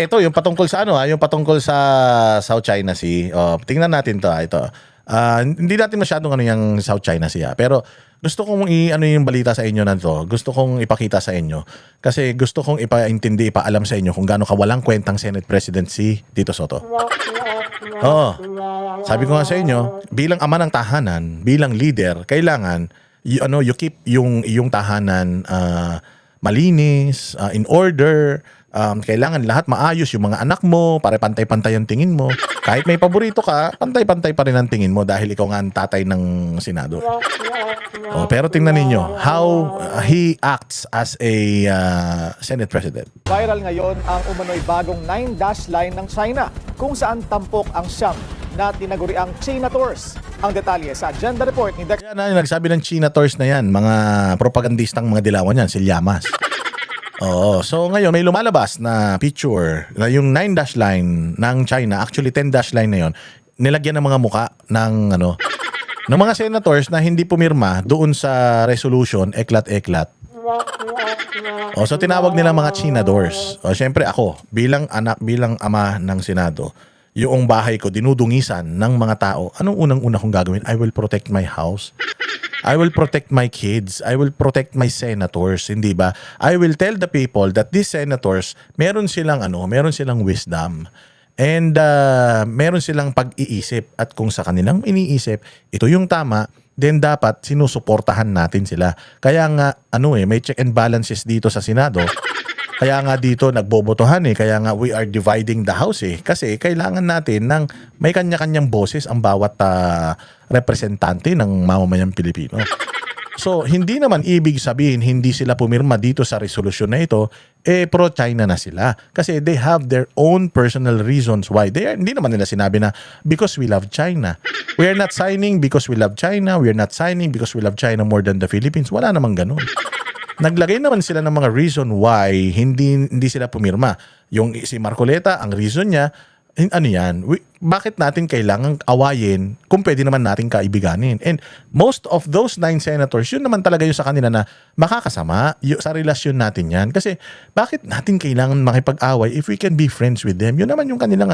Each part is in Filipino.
Ito yung patungkol sa ano, yung patungkol sa South China Sea. Tingnan natin to, ito. Hindi natin masyadong ano yung South China Sea, pero gusto kong ano yung balita sa inyo na to. Gusto kong ipakita sa inyo kasi gusto kong ipaintindi, ipaalam sa inyo kung gaano kawalang kwentang Senate President si Tito Soto. Oo. Sabi ko nga sa inyo, bilang ama ng tahanan, bilang leader, kailangan you keep yung tahanan malinis, in order. Kailangan lahat maayos, yung mga anak mo, pare pantay-pantay ang tingin mo. Kahit may paborito ka, pantay-pantay pa rin ang tingin mo dahil ikaw nga ang tatay ng Senado. Pero tingnan ninyo how he acts as a Senate President. Viral ngayon ang umano'y bagong 9-dash line ng China kung saan tampok ang siyam na tinaguriang China Tours. Ang detalye sa Agenda Report ni Dex. Yan na, nagsabi ng China Tours na yan, mga propagandistang mga dilawan yan, si Llamas. Oo, so ngayon may lumalabas na picture na yung 9-dash line ng China, actually 10-dash line na yon, nilagyan ng mga muka ng ng mga senators na hindi pumirma doon sa resolution eklat-eklat. So tinawag nila mga Chinadors. Syempre ako, bilang anak, bilang ama ng Senado, yung bahay ko dinudungisan ng mga tao. Anong unang-una kong gagawin? I will protect my house. I will protect my kids. I will protect my senators, hindi ba? I will tell the people that these senators, meron silang wisdom. And meron silang pag-iisip at kung sa kanilang iniisip, ito yung tama, then dapat sinusuportahan natin sila. Kaya nga may check and balances dito sa Senado. Kaya nga dito nagbobotohan kaya nga we are dividing the house kasi kailangan natin ng may kanya-kanyang boses ang bawat representante ng mamamayang Pilipino. So hindi naman ibig sabihin hindi sila pumirma dito sa resolusyon na ito, pro-China na sila. Kasi they have their own personal reasons why. Hindi naman nila sinabi na because we love China. We are not signing because we love China. We are not signing because we love China more than the Philippines. Wala namang ganun. Naglagay naman sila ng mga reason why hindi sila pumirma. Yung si Marcoleta, ang reason niya, bakit natin kailangang awayin kung pwede naman natin kaibiganin? And most of those 9 senators, yun naman talaga yung sa kanila na makakasama sa relasyon natin yan. Kasi bakit natin kailangan makipag-away if we can be friends with them? Yun naman yung kanilang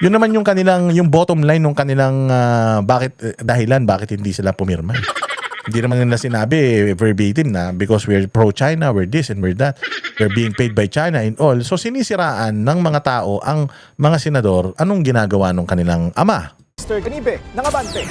Yun naman yung kanilang, yung bottom line ng kanilang dahilan bakit hindi sila pumirma. Hindi naman nila sinabi verbatim na because we're pro-China, we're this and we're that. We're being paid by China and all. So sinisiraan ng mga tao ang mga senador anong ginagawa ng kanilang ama. Mr. Ganibe, ng Abante.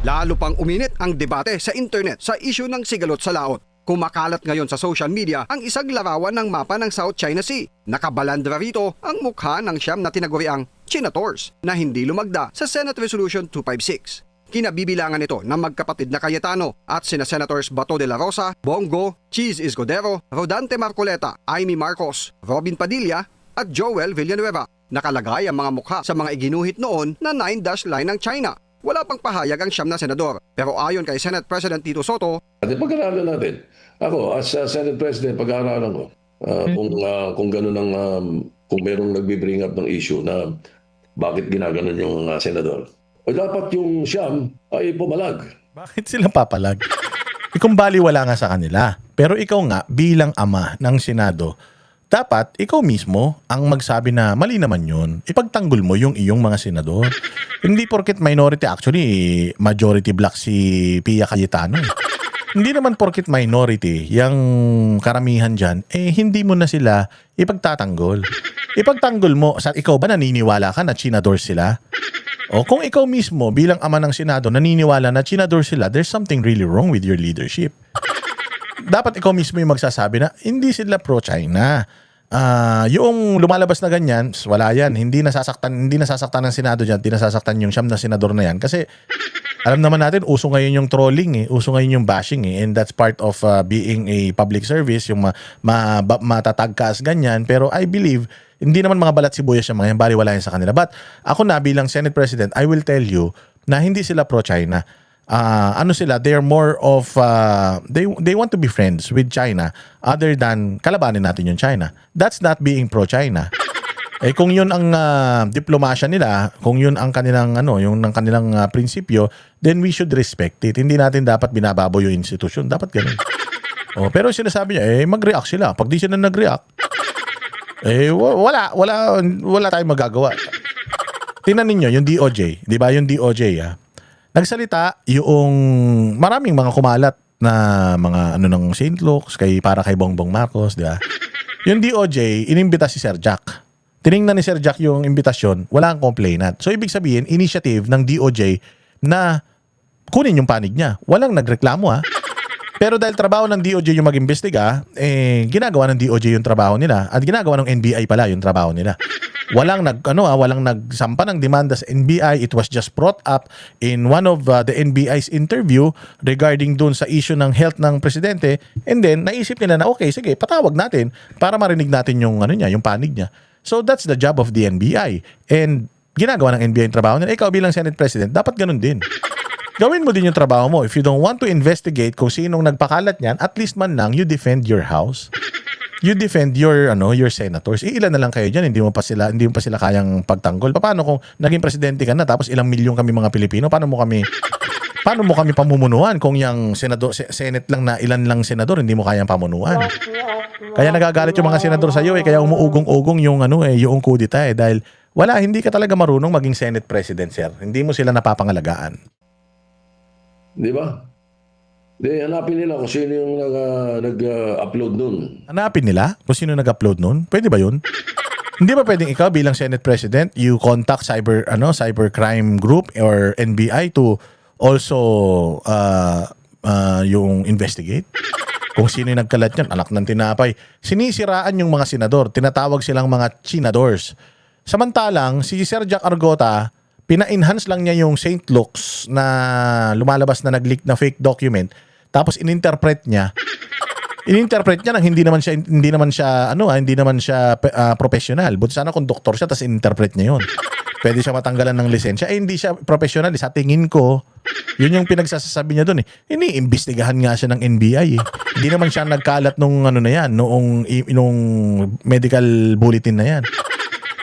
Lalo pang uminit ang debate sa internet sa isyu ng sigalot sa laot. Kumakalat ngayon sa social media ang isang larawan ng mapa ng South China Sea. Nakabalandra rito ang mukha ng siyam na tinaguriang China Tours na hindi lumagda sa Senate Resolution 256. Kinabibilangan ito ng magkapatid na Cayetano at sina Senators Bato de la Rosa, Bongo, Cheese Escudero, Rodante Marcoleta, Amy Marcos, Robin Padilla at Joel Villanueva. Nakalagay ang mga mukha sa mga iginuhit noon na 9-dash line ng China. Wala pang pahayag ang siyam na senador. Pero ayon kay Senate President Tito Soto, pag-aralan natin. Ako, as Senate President, pag-aralan ko kung gano'n kung merong nagbi-bring up ng issue na bakit ginaganon yung senador. O dapat yung siyam ay pumalag. Bakit sila papalag? Kung baliwala nga sa kanila. Pero ikaw nga, bilang ama ng Senado, dapat ikaw mismo ang magsabi na mali naman yun. Ipagtanggol mo yung iyong mga senador. Hindi porket minority, actually, majority black si Pia Cayetano. Hindi naman porket minority, yung karamihan dyan, hindi mo na sila ipagtatanggol. Ipagtanggol mo, ikaw ba naniniwala ka na Chinador sila? O kung ikaw mismo bilang ama ng Senado naniniwala na Chinador sila, there's something really wrong with your leadership. Dapat ikaw mismo yung magsasabi na hindi sila pro-China. Yung lumalabas na ganyan, wala yan. Hindi nasasaktan ng Senado dyan, hindi nasasaktan yung siyam na senador na yan. Kasi alam naman natin, uso ngayon yung trolling uso ngayon yung bashing and that's part of being a public service, yung matatag ka as ganyan. Pero I believe, hindi naman mga balat sibuyas yung mga yan, baliwalayan sa kanila. But ako na bilang Senate President, I will tell you na hindi sila pro-China. They're more of they want to be friends with China other than kalabanin natin yung China. That's not being pro-China. Kung yun ang diplomasya nila, kung yun ang kanilang yung ng kanilang prinsipyo, then we should respect it. Hindi natin dapat binababoy yung institusyon. Dapat ganun. Oh, pero sinasabi niya, mag-react sila. Pag di sila nag-react, wala tayong magagawa. Tingnan ninyo, yung DOJ, di ba yung DOJ, nagsalita yung maraming mga kumalat na mga ano ng St. Luke's, para kay Bongbong Marcos, di ba? Yung DOJ, inimbita si Sir Jack. Tiningnan ni Sir Jack yung imbitasyon, wala ang complainant. So, ibig sabihin, initiative ng DOJ na kunin yung panig niya. Walang nagreklamo, Pero dahil trabaho ng DOJ yung mag-imbestiga, ginagawa ng DOJ yung trabaho nila at ginagawa ng NBI pala yung trabaho nila. Walang nagsampa ng demanda sa NBI. It was just brought up in one of the NBI's interview regarding dun sa issue ng health ng presidente, and then naisip nila na okay, sige, patawag natin para marinig natin yung yung panig niya. So that's the job of the NBI. And ginagawa ng NBI yung trabaho nila. Ikaw bilang Senate President, dapat ganun din. Gawin mo din yung trabaho mo. If you don't want to investigate kung sinong nagpakalat niyan, at least man lang you defend your house. You defend your senators. Ilan na lang kayo diyan, hindi mo pa sila kayang pagtanggol. Paano kung naging presidente ka na tapos ilang milyon kami mga Pilipino? Paano mo kami pamumunuan kung yung Senate lang na ilan lang senador hindi mo kayang pamunuan? Kaya nagagalit yung mga senador sa iyo, kaya umuugong-ugong yung yung kudita dahil hindi ka talaga marunong maging Senate President, sir. Hindi mo sila napapangalagaan. Di ba? Hanapin nila kung sino yung nag-upload nun. Hanapin nila kung sino nag-upload nun? Pwede ba yun? Hindi ba pwedeng ikaw bilang Senate President, you contact cybercrime group or NBI to also yung investigate? Kung sino yung nagkalat yan, anak ng tinapay. Sinisiraan yung mga senador. Tinatawag silang mga chinadors. Samantalang, si Sir Jack Argota, pina-enhance lang niya yung St. Luke's na lumalabas na nag-leak na fake document. Tapos ininterpret niya nang hindi naman siya professional. Buti sana kung doktor siya tapos ininterpret niya yun. Pwede siya matanggalan ng lisensya. Hindi siya professional. Sa tingin ko, yun yung pinagsasabi niya doon. Iniimbestigahan nga siya ng NBI. Hindi naman siya nagkalat nung noong medical bulletin na yan.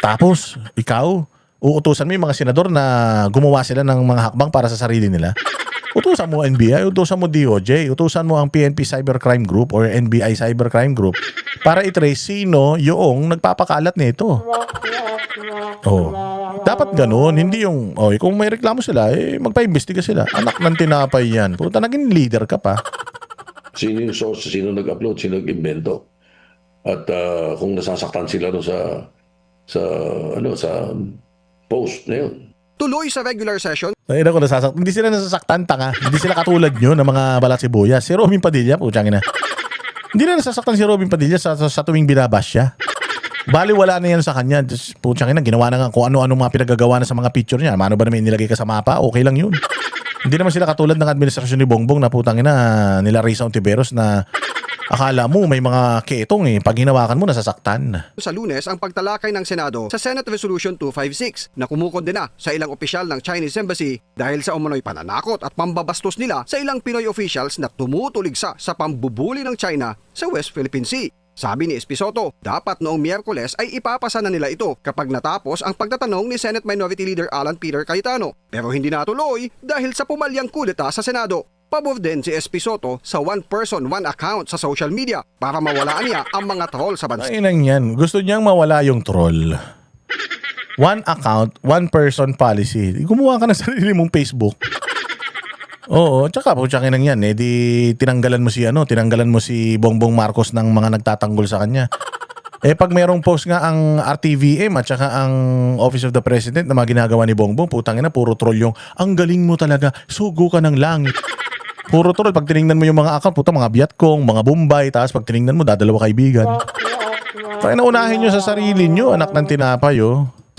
Tapos, ikaw, uutusan mo yung mga senador na gumawa sila ng mga hakbang para sa sarili nila. Utusan mo NBI, utusan mo DOJ, utusan mo ang PNP Cybercrime Group or NBI Cybercrime Group para i-trace sino yung nagpapakalat nito. Dapat ganun, hindi yung kung may reklamo sila, magpa-imbestiga sila. Anak ng tinapay yan. Puta, naging leader ka pa. Sino yung source, sino nag-upload, sino nag-invento. At kung nasasaktan sila doon sa post na yun. Tuloy sa regular session, Hindi sila nasasaktan, tanga. Hindi sila katulad nyo ng mga balat sibuyas. Si Robin Padilla, putsangin na. Hindi na nasasaktan si Robin Padilla sa tuwing binabash siya. Bali, wala na yan sa kanya. Putsangin na, ginawa na nga kung ano-ano mga pinagagawa na sa mga picture niya. Ano ba naman inilagay ka sa mapa? Okay lang yun. Hindi naman sila katulad ng administrasyon ni Bongbong na putangin na nila Risa Ontiveros na akala mo may mga ketong pag hinawakan mo nasasaktan. sa Lunes ang pagtalakay ng Senado sa Senate Resolution 256 na kumukondena sa ilang opisyal ng Chinese Embassy dahil sa umano'y pananakot at pambabastos nila sa ilang Pinoy officials na tumutuligsa sa pambubuli ng China sa West Philippine Sea. Sabi ni Espisoto, dapat noong Miyerkules ay ipapasa na nila ito kapag natapos ang pagtatanong ni Senate Minority Leader Alan Peter Cayetano. Pero hindi natuloy dahil sa pumalyang kudeta sa Senado. Pabor din si Espisoto sa one person, one account sa social media para mawalaan niya ang mga troll sa bansa. Ay nang yan. Gusto niyang mawala yung troll. One account, one person policy. Gumawa ka ng sarili mong Facebook. Oo, tsaka putsyakin nang yan. Di tinanggalan mo si Bongbong Marcos ng mga nagtatanggol sa kanya. Pag mayroong post nga ang RTVM at saka ang Office of the President na mga ginagawa ni Bongbong, putangin na, puro troll yung, ang galing mo talaga, sugo ka ng langit. Puro troll. Pag tinignan mo yung mga account, puta, mga Vietcong, mga Bombay, tapos pag tinignan mo, dadalawa kaibigan. Kaya naunahin nyo sa sarili nyo, anak ng tinapay,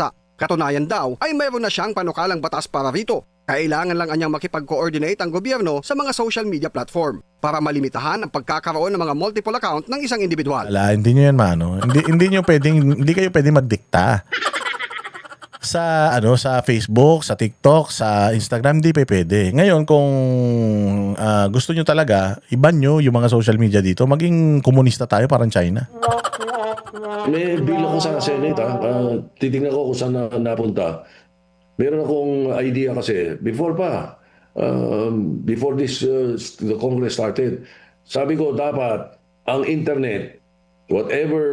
Sa katunayan daw ay mayroon na siyang panukalang batas para rito. Kailangan lang anyang makipag-coordinate ang gobyerno sa mga social media platform para malimitahan ang pagkakaroon ng mga multiple account ng isang individual. Wala, hindi nyo yan, mano. Hindi kayo pwedeng magdikta. Sa Facebook, sa TikTok, sa Instagram, di pwede. Ngayon, kung gusto nyo talaga, iban nyo yung mga social media dito, maging komunista tayo parang China. May bilang ko sa Senate, titignan ko kung saan napunta. Meron akong idea kasi, before this, the Congress started, Sabi ko, dapat ang internet, whatever,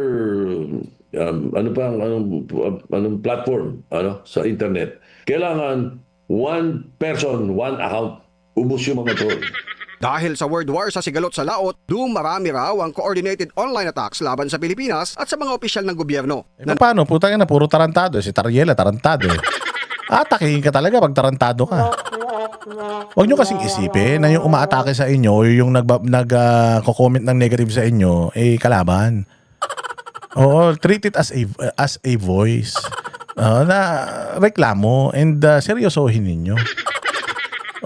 anong platform, sa internet, kailangan one person, one account. Ubus yung mga troll. Dahil sa word war sa sigalot sa laot, dumarami raw ang coordinated online attacks laban sa Pilipinas at sa mga opisyal ng gobyerno. Paano? Putang ina, puro tarantado. Si Tariela, tarantado. Atakihin ka talaga pag tarantado ka. Huwag nyo kasing isipin na yung umaatake sa inyo o yung nag-comment ng negative sa inyo, kalaban. Oo, treat it as a voice. Na reklamo and seryosohin ninyo.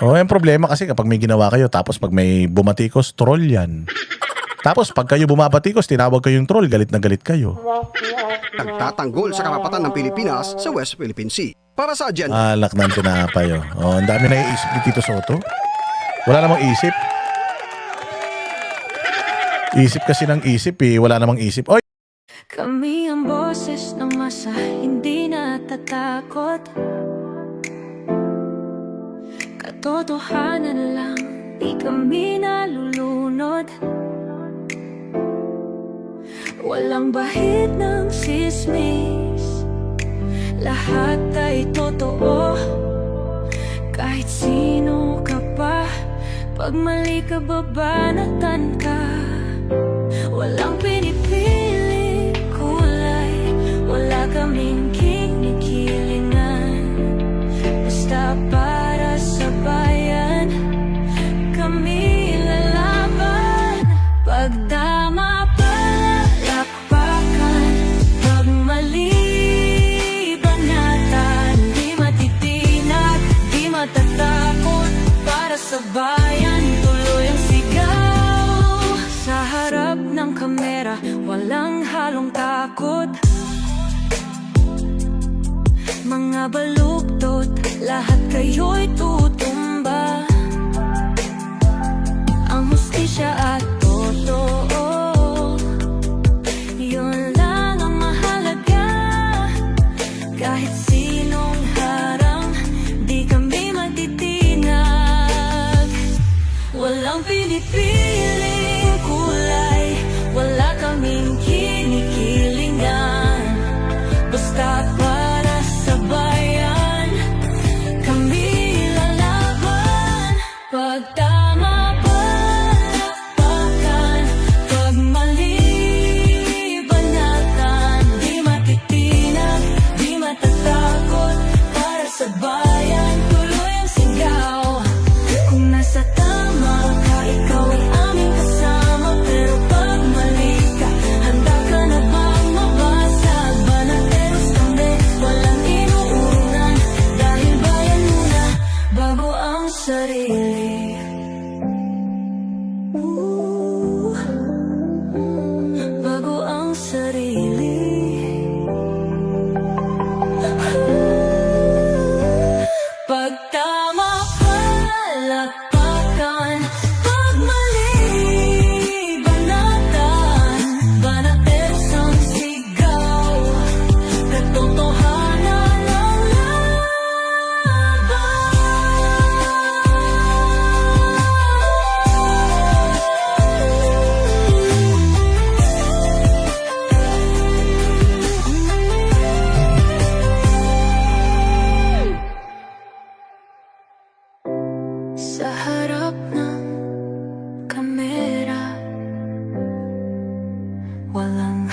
Yung problema kasi kapag may ginawa kayo tapos pag may bumatikos, troll yan. Tapos pag kayo bumabatikos, tinawag kayong troll, galit na galit kayo. Nagtatanggol sa karapatan ng Pilipinas sa West Philippine Sea. Para sa agenda. Alak ng tinapay. Ang dami na iisip ni Tito Soto. Wala namang isip. Isip kasi ng isip wala namang isip. Oy! Kami ang boses ng masa, hindi natatakot. Katotohanan lang, di kami nalulunod. Walang bahid ng sismis, lahat ay totoo. Kahit sino ka pa, pag mali ka babanatan ka. Walang pinipiling kulay, wala kaming kinikilingan. Basta para sa bayan, kami lalaban. Pagdama palakpakan, pag mali banatan, di matitinag, di matatakot. Para sa bayan, tuloy ang sigaw. Sa harap ng kamera, walang halong takot. Mga baluktot, lahat kayo'y tutumba. Ang hustisya at totoo, yun lang ang mahalaga. Kahit sinong harang, di kami matitinag. Walang pinipiling kulay, wala kaming kinikilingan. Basta para sa bayan, kami lalaban. Pag tama palakpakan, pag mali banatan, di matitinag, di matatakot. Para sa bayan, tuloy ang sigaw. Kung nasa tama ka, ikaw ay aming kasama. Pero pag mali ka, handa ka na bang mabasag? Banateros kami, walang inuunan. Dahil bayan muna, bago ang sarili. Bago ang sarili. Pag tama palakpakan, pag mali banatan, banateros ang sigaw. Katotohanan ang laban. Sa harap ng kamera, walang